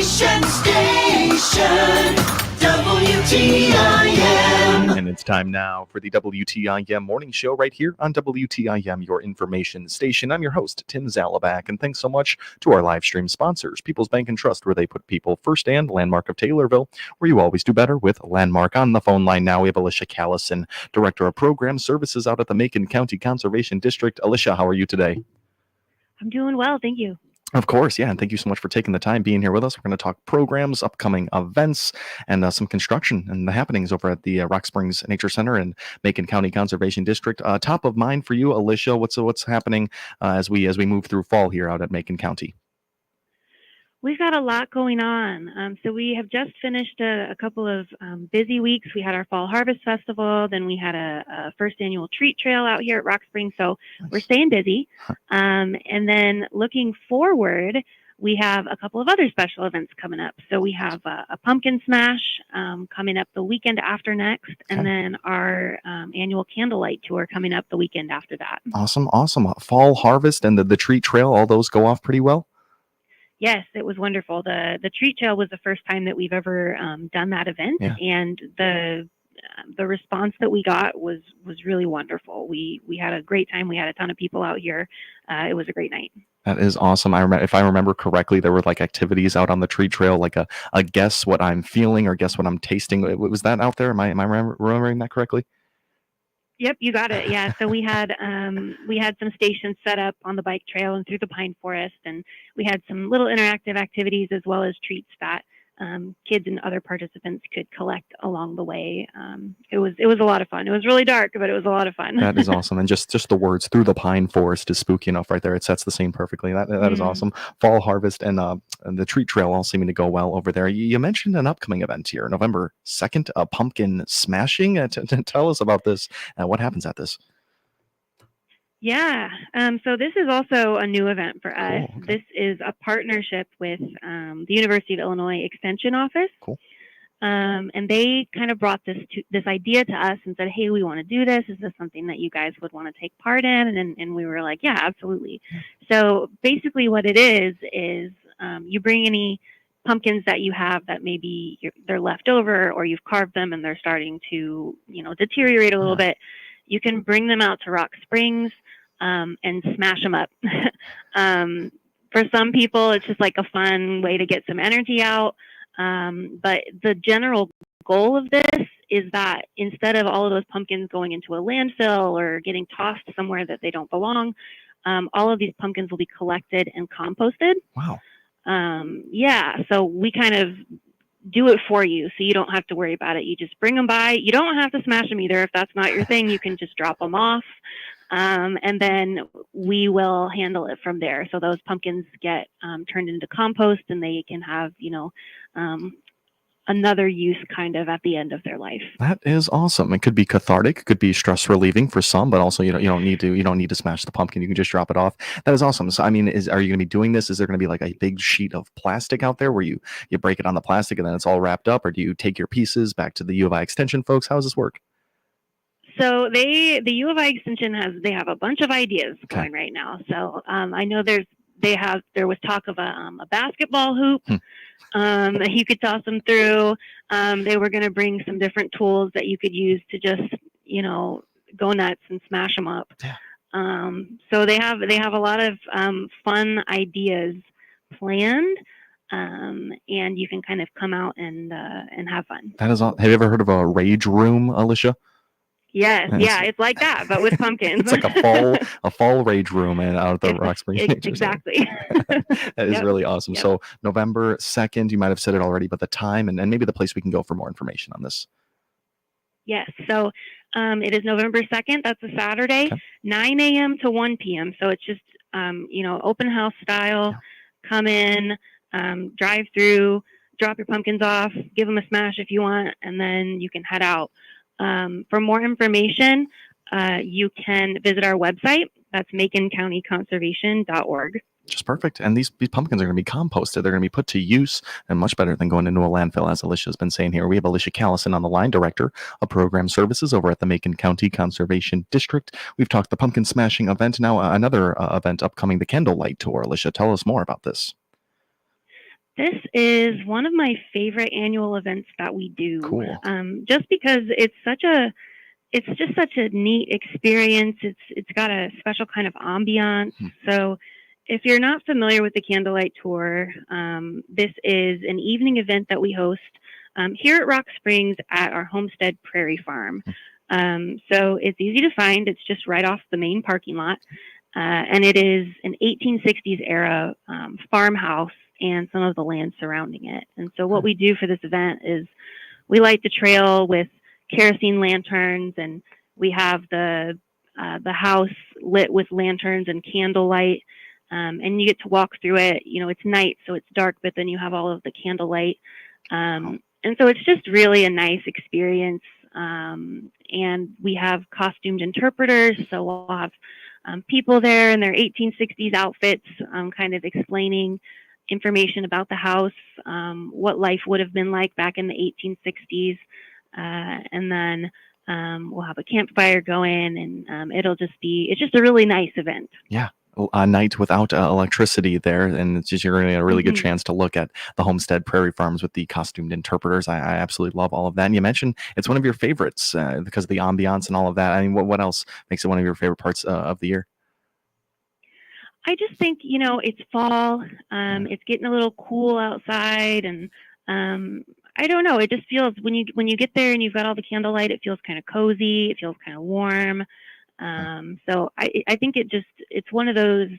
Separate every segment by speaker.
Speaker 1: Station, WTIM.
Speaker 2: And it's time now for the WTIM morning show right here on WTIM, your information station. I'm your host, Tim Zalabak, and thanks so much to our live stream sponsors, People's Bank and Trust, where they put people first, and Landmark of Taylorville, where you always do better with Landmark. On the phone line now, we have Alicia Callison, Director of Program Services out at the Macon County Conservation District. Alicia, how are you today?
Speaker 3: I'm doing well, thank you.
Speaker 2: Of course, yeah, and thank you so much for taking the time being here with us. We're going to talk programs, upcoming events, and some construction and the happenings over at the Rock Springs Nature Center and Macon County Conservation District. Top of mind for you, Alicia, what's happening as we move through fall here out at Macon County?
Speaker 3: We've got a lot going on. So we have just finished a couple of busy weeks. We had our Fall Harvest Festival, then we had a first annual treat trail out here at Rock Springs. So we're staying busy. And then looking forward, we have a couple of other special events coming up. So we have a pumpkin smash coming up the weekend after next, and then our annual candlelight tour coming up the weekend after that.
Speaker 2: Awesome. Fall Harvest and the treat trail, all those go off pretty well?
Speaker 3: Yes, it was wonderful. The treat trail was the first time that we've ever done that event, and the response that we got was really wonderful. We had a great time. We had a ton of people out here. It was a great night. That
Speaker 2: is awesome. If I remember correctly, there were like activities out on the treat trail, like a guess what I'm feeling or guess what I'm tasting. Was that out there? Am I remembering that correctly?
Speaker 3: Yep, you got it. Yeah, so we had some stations set up on the bike trail and through the pine forest, and we had some little interactive activities as well as treats that kids and other participants could collect along the way. It was a lot of fun. It was really dark, but it was a lot of fun.
Speaker 2: That is awesome. And just the words "through the pine forest" is spooky enough right there. It sets the scene perfectly. That is awesome. Fall Harvest and the treat trail all seeming to go well over there. You mentioned an upcoming event here, November 2nd, pumpkin smashing. Tell us about this. What happens at this?
Speaker 3: Yeah, so this is also a new event for us. Cool, okay. This is a partnership with the University of Illinois Extension Office.
Speaker 2: Cool.
Speaker 3: And they kind of brought this idea to us and said, hey, we want to do this. Is this something that you guys would want to take part in? And we were like, yeah, absolutely. So basically what it is you bring any pumpkins that you have that maybe they're left over or you've carved them and they're starting to, deteriorate a little bit. You can bring them out to Rock Springs and smash them up. For some people, it's just like a fun way to get some energy out. But the general goal of this is that instead of all of those pumpkins going into a landfill or getting tossed somewhere that they don't belong, all of these pumpkins will be collected and composted.
Speaker 2: Wow.
Speaker 3: So we kind of do it for you, so you don't have to worry about it. You just bring them by. You don't have to smash them either. If that's not your thing, you can just drop them off, and then we will handle it from there. So those pumpkins get turned into compost, and they can have another use kind of at the end of their life.
Speaker 2: That is awesome. It could be cathartic, it could be stress relieving for some, but also you don't need to smash the pumpkin. You can just drop it off. That is awesome. So I mean, are you going to be doing this? Is there going to be like a big sheet of plastic out there where you break it on the plastic and then it's all wrapped up, or do you take your pieces back to the U of I Extension folks? How does this work?
Speaker 3: So the U of I Extension have a bunch of ideas going right now. So I know there was talk of a basketball hoop that you could toss them through. They were going to bring some different tools that you could use to just, go nuts and smash them up. Yeah. So they have a lot of fun ideas planned, and you can kind of come out and have fun.
Speaker 2: That is all. Have you ever heard of a rage room, Alicia?
Speaker 3: Yes, it's like that, but with pumpkins.
Speaker 2: It's like a fall rage room and out of the Rock Springs.
Speaker 3: Exactly.
Speaker 2: That is really awesome. Yep. So November 2nd, you might have said it already, but the time and maybe the place we can go for more information on this.
Speaker 3: Yes. So it is November 2nd. That's a Saturday, 9 a.m. to 1 p.m. So it's just, open house style. Yeah. Come in, drive through, drop your pumpkins off, give them a smash if you want, and then you can head out. For more information, you can visit our website. That's maconcountyconservation.org.
Speaker 2: Just perfect. And these pumpkins are going to be composted. They're going to be put to use, and much better than going into a landfill, as Alicia's been saying here. We have Alicia Callison on the line, Director of Program Services over at the Macon County Conservation District. We've talked the pumpkin smashing event. Now another event upcoming, the Candlelight Tour. Alicia, tell us more about this.
Speaker 3: This is one of my favorite annual events that we do,
Speaker 2: Cool.
Speaker 3: just because it's just such a neat experience. It's got a special kind of ambiance. So if you're not familiar with the Candlelight Tour, this is an evening event that we host here at Rock Springs at our Homestead Prairie Farm. So it's easy to find. It's just right off the main parking lot. And it is an 1860s era farmhouse and some of the land surrounding it. And so what we do for this event is we light the trail with kerosene lanterns, and we have the house lit with lanterns and candlelight. And you get to walk through it. It's night, so it's dark, but then you have all of the candlelight. And so it's just really a nice experience. And we have costumed interpreters, so we'll have people there in their 1860s outfits, kind of explaining information about the house, what life would have been like back in the 1860s. And then we'll have a campfire going, and it's just a really nice event.
Speaker 2: Yeah. A night without electricity there, and it's just you're going to get a really good chance to look at the Homestead Prairie Farms with the costumed interpreters. I absolutely love all of that. And you mentioned it's one of your favorites because of the ambiance and all of that. I mean, what else makes it one of your favorite parts of the year?
Speaker 3: I just think it's fall. It's getting a little cool outside, and I don't know. It just feels when you get there and you've got all the candlelight, it feels kind of cozy. It feels kind of warm. So I think it's one of those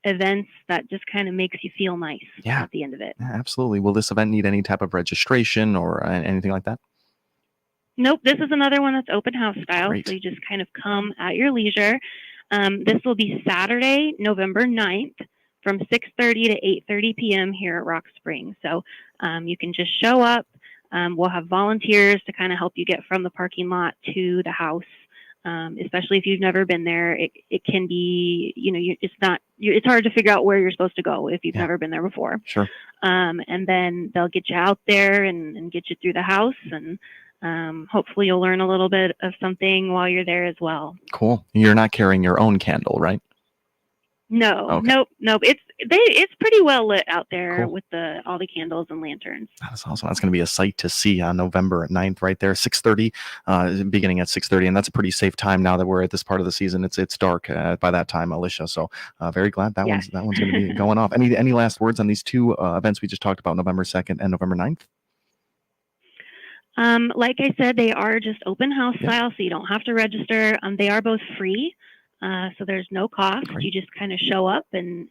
Speaker 3: events that just kind of makes you feel nice at the end of it.
Speaker 2: Yeah, absolutely. Will this event need any type of registration or anything like that?
Speaker 3: Nope. This is another one that's open house style.
Speaker 2: Great.
Speaker 3: So you just kind of come at your leisure. This will be Saturday, November 9th from 6:30 to 8:30 p.m. here at Rock Springs. So you can just show up. We'll have volunteers to kind of help you get from the parking lot to the house. Especially if you've never been there, it can be, it's hard to figure out where you're supposed to go if you've never been there before.
Speaker 2: Sure.
Speaker 3: And then they'll get you out there and get you through the house, and hopefully you'll learn a little bit of something while you're there as well.
Speaker 2: Cool. You're not carrying your own candle, right?
Speaker 3: No,
Speaker 2: okay.
Speaker 3: Nope. It's pretty well lit out there
Speaker 2: Cool.
Speaker 3: with all the candles and lanterns.
Speaker 2: That's awesome. That's going to be a sight to see on November 9th right there, 6:30, beginning at 6:30, and that's a pretty safe time now that we're at this part of the season. It's dark by that time, Alicia. So very glad that one's going to be going off. Any last words on these two events we just talked about, November 2nd and November 9th?
Speaker 3: Like I said, they are just open house style, so you don't have to register. They are both free. So there's no cost. Great. You just kind of show up and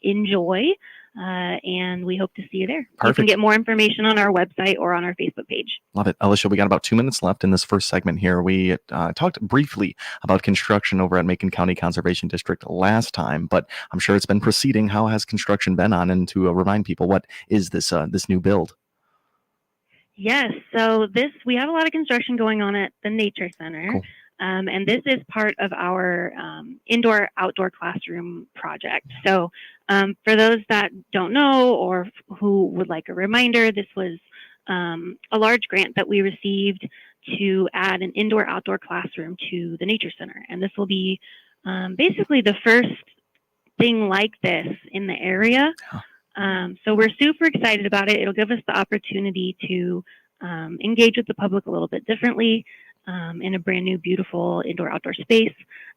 Speaker 3: enjoy, and we hope to see you there. Perfect. You can get more information on our website or on our Facebook page.
Speaker 2: Love it. Alicia, we got about 2 minutes left in this first segment here. We talked briefly about construction over at Macon County Conservation District last time, but I'm sure it's been proceeding. How has construction been on? And to remind people, what is this new build?
Speaker 3: Yes, so we have a lot of construction going on at the Nature Center.
Speaker 2: Cool.
Speaker 3: And this is part of our indoor-outdoor classroom project. So for those that don't know or who would like a reminder, this was a large grant that we received to add an indoor-outdoor classroom to the Nature Center. And this will be basically the first thing like this in the area. So we're super excited about it. It'll give us the opportunity to engage with the public a little bit differently. In a brand new, beautiful indoor-outdoor space.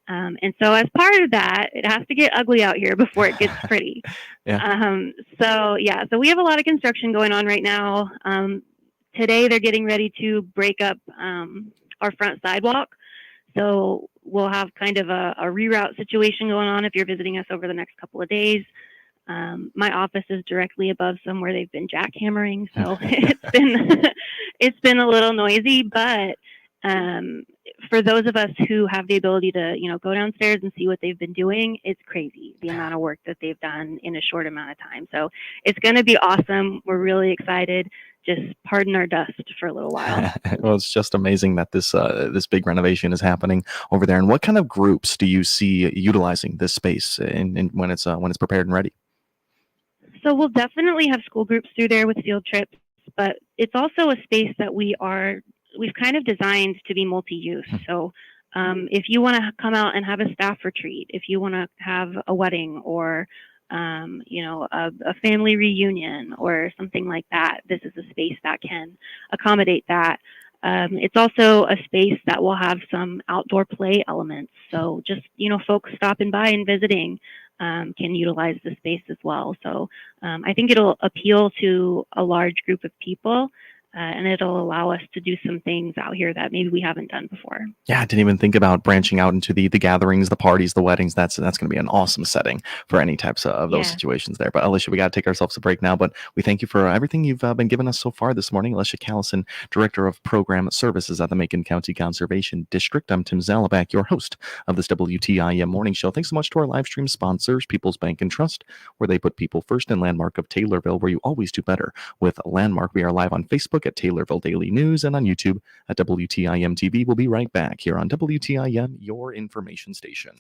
Speaker 3: And so as part of that, it has to get ugly out here before it gets pretty. So we have a lot of construction going on right now. Today, they're getting ready to break up our front sidewalk. So we'll have kind of a reroute situation going on if you're visiting us over the next couple of days. My office is directly above somewhere they've been jackhammering. So it's been a little noisy, but for those of us who have the ability to, go downstairs and see what they've been doing, it's crazy the amount of work that they've done in a short amount of time. So it's going to be awesome. We're really excited. Just pardon our dust for a little while.
Speaker 2: Well, it's just amazing that this big renovation is happening over there. And what kind of groups do you see utilizing this space when it's prepared and ready?
Speaker 3: So we'll definitely have school groups through there with field trips, but it's also a space that we've kind of designed to be multi-use. So if you want to come out and have a staff retreat, if you want to have a wedding or a family reunion or something like that, this is a space that can accommodate that. It's also a space that will have some outdoor play elements. So just, folks stopping by and visiting can utilize the space as well. So I think it'll appeal to a large group of people. And it'll allow us to do some things out here that maybe we haven't done before.
Speaker 2: Yeah, I didn't even think about branching out into the gatherings, the parties, the weddings. That's going to be an awesome setting for any types of those situations there. But Alicia, we got to take ourselves a break now. But we thank you for everything you've been giving us so far this morning. Alicia Callison, Director of Program Services at the Macon County Conservation District. I'm Tim Zalabak, your host of this WTIM Morning Show. Thanks so much to our live stream sponsors, People's Bank and Trust, where they put people first, and Landmark of Taylorville, where you always do better with Landmark. We are live on Facebook at Taylorville Daily News and on YouTube at WTIM TV. We'll be right back here on WTIM, your information station.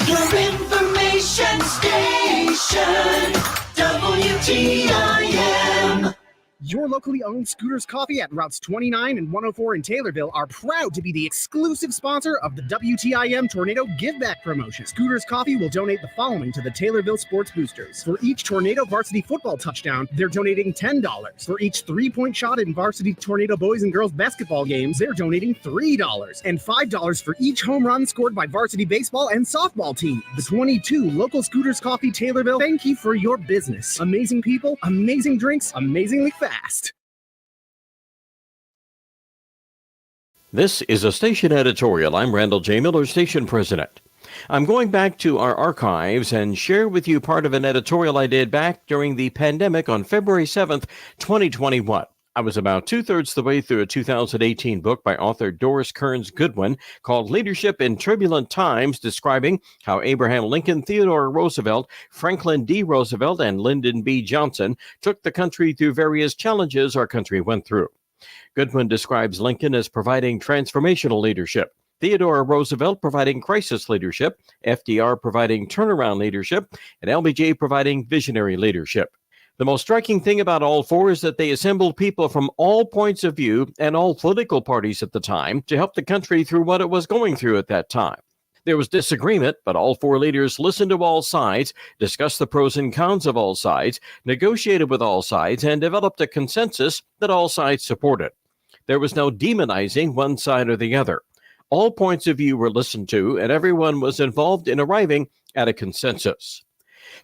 Speaker 1: Your information station, WTIM.
Speaker 4: Your locally owned Scooters Coffee at routes 29 and 104 in Taylorville are proud to be the exclusive sponsor of the WTIM Tornado Give Back promotion. Scooters Coffee will donate the following to the Taylorville Sports Boosters. For each Tornado varsity football touchdown, they're donating $10. For each 3-point shot in varsity Tornado boys and girls basketball games, they're donating $3. And $5 for each home run scored by varsity baseball and softball team. The 22 local Scooters Coffee Taylorville, thank you for your business. Amazing people, amazing drinks, amazingly fast.
Speaker 5: This is a station editorial. I'm Randall J. Miller, station president. I'm going back to our archives and share with you part of an editorial I did back during the pandemic on February 7th, 2021. I was about two-thirds the way through a 2018 book by author Doris Kearns Goodwin called Leadership in Turbulent Times, describing how Abraham Lincoln, Theodore Roosevelt, Franklin D. Roosevelt, and Lyndon B. Johnson took the country through various challenges our country went through. Goodwin describes Lincoln as providing transformational leadership, Theodore Roosevelt providing crisis leadership, FDR providing turnaround leadership, and LBJ providing visionary leadership. The most striking thing about all four is that they assembled people from all points of view and all political parties at the time to help the country through what it was going through at that time. There was disagreement, but all four leaders listened to all sides, discussed the pros and cons of all sides, negotiated with all sides, and developed a consensus that all sides supported. There was no demonizing one side or the other. All points of view were listened to, and everyone was involved in arriving at a consensus.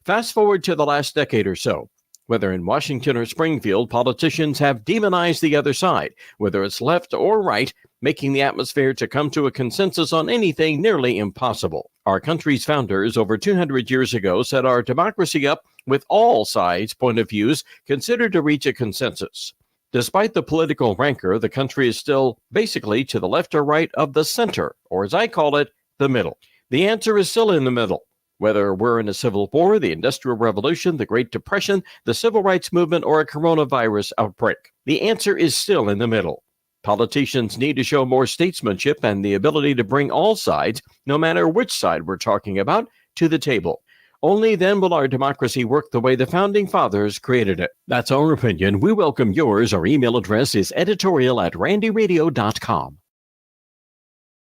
Speaker 5: Fast forward to the last decade or so. Whether in Washington or Springfield, politicians have demonized the other side, whether it's left or right, making the atmosphere to come to a consensus on anything nearly impossible. Our country's founders over 200 years ago set our democracy up with all sides' point of views considered to reach a consensus. Despite the political rancor, the country is still basically to the left or right of the center, or as I call it, the middle. The answer is still in the middle. Whether we're in a civil war, the Industrial Revolution, the Great Depression, the Civil Rights Movement, or a coronavirus outbreak, the answer is still in the middle. Politicians need to show more statesmanship and the ability to bring all sides, no matter which side we're talking about, to the table. Only then will our democracy work the way the Founding Fathers created it. That's our opinion. We welcome yours. Our email address is editorial@randyradio.com.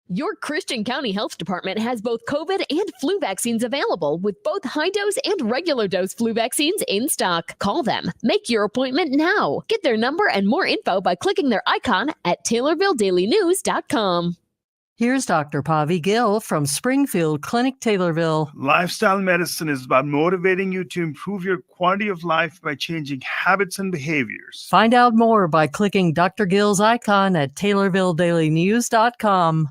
Speaker 6: Your Christian County Health Department has both COVID and flu vaccines available with both high-dose and regular dose flu vaccines in stock. Call them. Make your appointment now. Get their number and more info by clicking their icon at TaylorvilleDailyNews.com.
Speaker 7: Here's Dr. Pavi Gill from Springfield Clinic, Taylorville.
Speaker 8: Lifestyle medicine is about motivating you to improve your quality of life by changing habits and behaviors.
Speaker 7: Find out more by clicking Dr. Gill's icon at TaylorvilleDailyNews.com.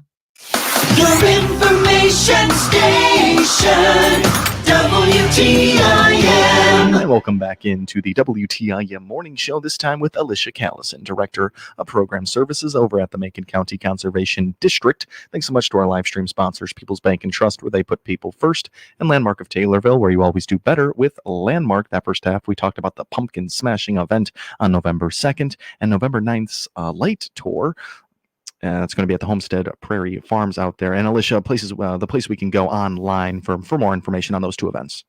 Speaker 1: Your information station, WTIM.
Speaker 2: And welcome back into the WTIM Morning Show, this time with Alicia Callison, Director of Program Services over at the Macon County Conservation District. Thanks so much to our live stream sponsors, People's Bank and Trust, where they put people first, and Landmark of Taylorville, where you always do better with Landmark. That first half, we talked about the pumpkin smashing event on November 2nd and November 9th's light tour. It's going to be at the Homestead Prairie Farms out there. And Alicia, the place we can go online for more information on those two events.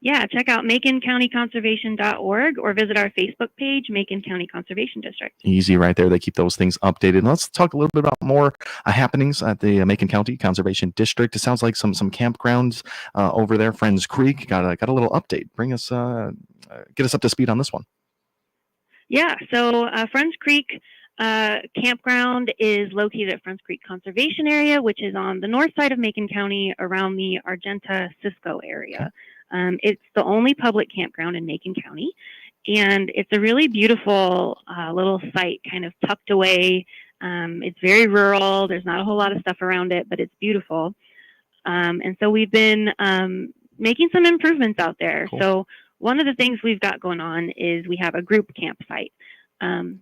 Speaker 3: Yeah, check out maconcountyconservation.org or visit our Facebook page, Macon County Conservation District.
Speaker 2: Easy right there. They keep those things updated. And let's talk a little bit about more happenings at the Macon County Conservation District. It sounds like some campgrounds over there. Friends Creek got a little update. Bring us get us up to speed on this one.
Speaker 3: Yeah, so Friends Creek campground is located at Friends Creek Conservation Area, which is on the north side of Macon County around the Argenta-Cisco area. It's the only public campground in Macon County, and it's a really beautiful little site kind of tucked away. It's very rural. There's not a whole lot of stuff around it, but it's beautiful. And so we've been making some improvements out there.
Speaker 2: Cool.
Speaker 3: So one of the things we've got going on is we have a group campsite.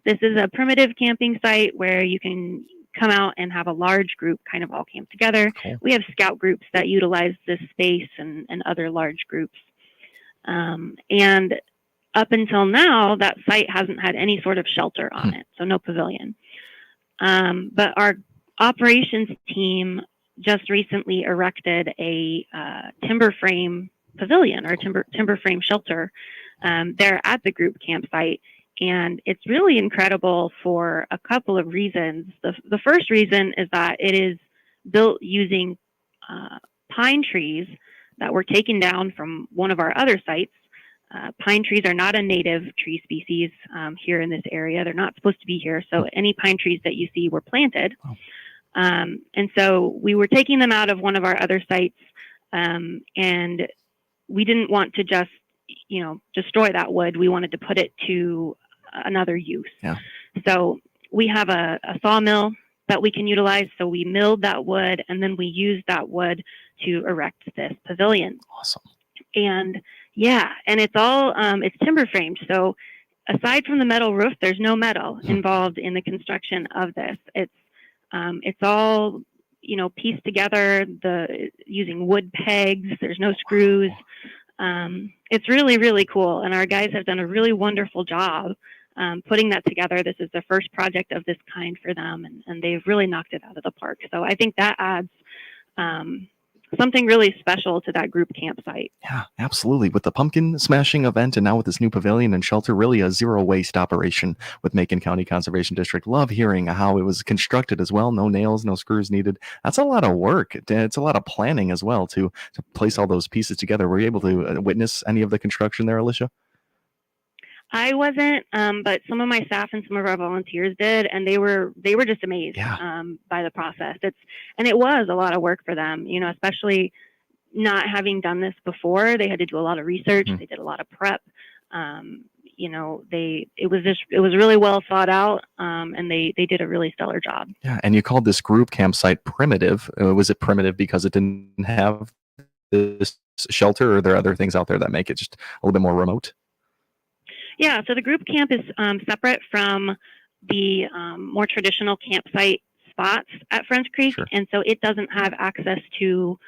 Speaker 3: This is a primitive camping site where you can come out and have a large group kind of all camp together.
Speaker 2: Cool.
Speaker 3: We have scout groups that utilize this space and other large groups. And up until now, that site hasn't had any sort of shelter on it, so no pavilion. But our operations team just recently erected a timber frame pavilion or timber frame shelter there at the group campsite. And it's really incredible for a couple of reasons. The first reason is that it is built using pine trees that were taken down from one of our other sites. Pine trees are not a native tree species here in this area. They're not supposed to be here. So any pine trees that you see were planted.
Speaker 2: Wow.
Speaker 3: And so we were taking them out of one of our other sites, and we didn't want to just, destroy that wood. We wanted to put it to another use.
Speaker 2: Yeah.
Speaker 3: So we have a sawmill that we can utilize. So we milled that wood, and then we used that wood to erect this pavilion.
Speaker 2: Awesome.
Speaker 3: And yeah, and it's all it's timber framed. So aside from the metal roof, there's no metal involved in the construction of this. It's all pieced together using wood pegs. There's no screws. It's really, really cool, and our guys have done a really wonderful job putting that together. This is the first project of this kind for them, and they've really knocked it out of the park. So I think that adds something really special to that group campsite.
Speaker 2: Yeah, absolutely. With the pumpkin smashing event and now with this new pavilion and shelter, really a zero waste operation with Macon County Conservation District. Love hearing how it was constructed as well. No nails, no screws needed. That's a lot of work. It's a lot of planning as well to place all those pieces together. Were you able to witness any of the construction there, Alicia?
Speaker 3: I wasn't, but some of my staff and some of our volunteers did, and they were just amazed by the process. It was a lot of work for them, especially not having done this before. They had to do a lot of research. They did a lot of prep. It was really well thought out, and they did a really stellar job.
Speaker 2: Yeah, and you called this group campsite primitive. Was it primitive because it didn't have this shelter, or are there other things out there that make it just a little bit more remote?
Speaker 3: Yeah, so the group camp is separate from the more traditional campsite spots at Friends Creek, and so it doesn't have access to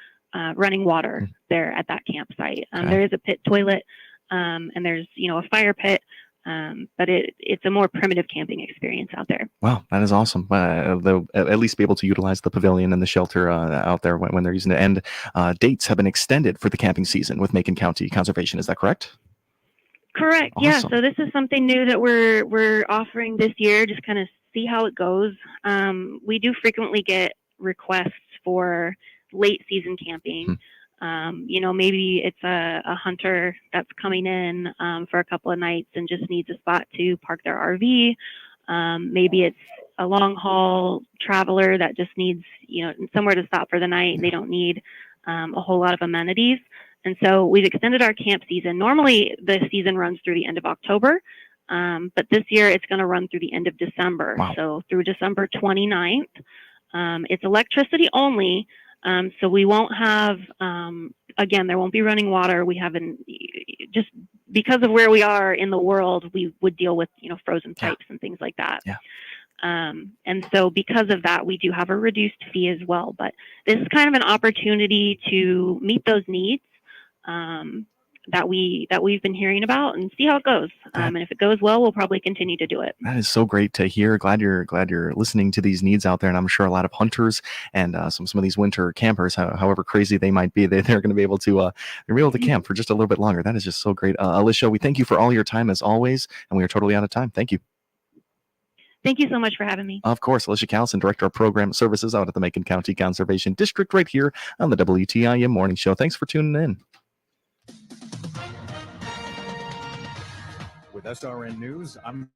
Speaker 3: running water there at that campsite. There is a pit toilet, and there's a fire pit, but it's a more primitive camping experience out there.
Speaker 2: Wow, that is awesome. They'll at least be able to utilize the pavilion and the shelter out there when they're using it. And dates have been extended for the camping season with Macon County Conservation. Is that correct?
Speaker 3: Correct.
Speaker 2: Awesome.
Speaker 3: Yeah. So this is something new that we're offering this year. Just kind of see how it goes. We do frequently get requests for late season camping. Maybe it's a hunter that's coming in for a couple of nights and just needs a spot to park their RV. Maybe it's a long haul traveler that just needs somewhere to stop for the night. They don't need a whole lot of amenities. And so we've extended our camp season. Normally, the season runs through the end of October, but this year it's going to run through the end of December.
Speaker 2: Wow.
Speaker 3: So through December 29th. It's electricity only, so we won't have, again, there won't be running water. We haven't, just because of where we are in the world, we would deal with, frozen pipes and things like that.
Speaker 2: Yeah.
Speaker 3: And so because of that, we do have a reduced fee as well. But this is kind of an opportunity to meet those needs. we've been hearing about, and see how it goes. And if it goes well, we'll probably continue to do it.
Speaker 2: That is so great to hear. Glad you're listening to these needs out there, and I'm sure a lot of hunters and some of these winter campers, however crazy they might be, they're going to be able to camp for just a little bit longer. That is just so great. Alicia, we thank you for all your time as always, and we are totally out of time. Thank you.
Speaker 3: Thank you so much for having me.
Speaker 2: Of course, Alicia Callison, Director of Program Services out at the Macon County Conservation District, right here on the WTIM Morning Show. Thanks for tuning in.
Speaker 9: With SRN News, I'm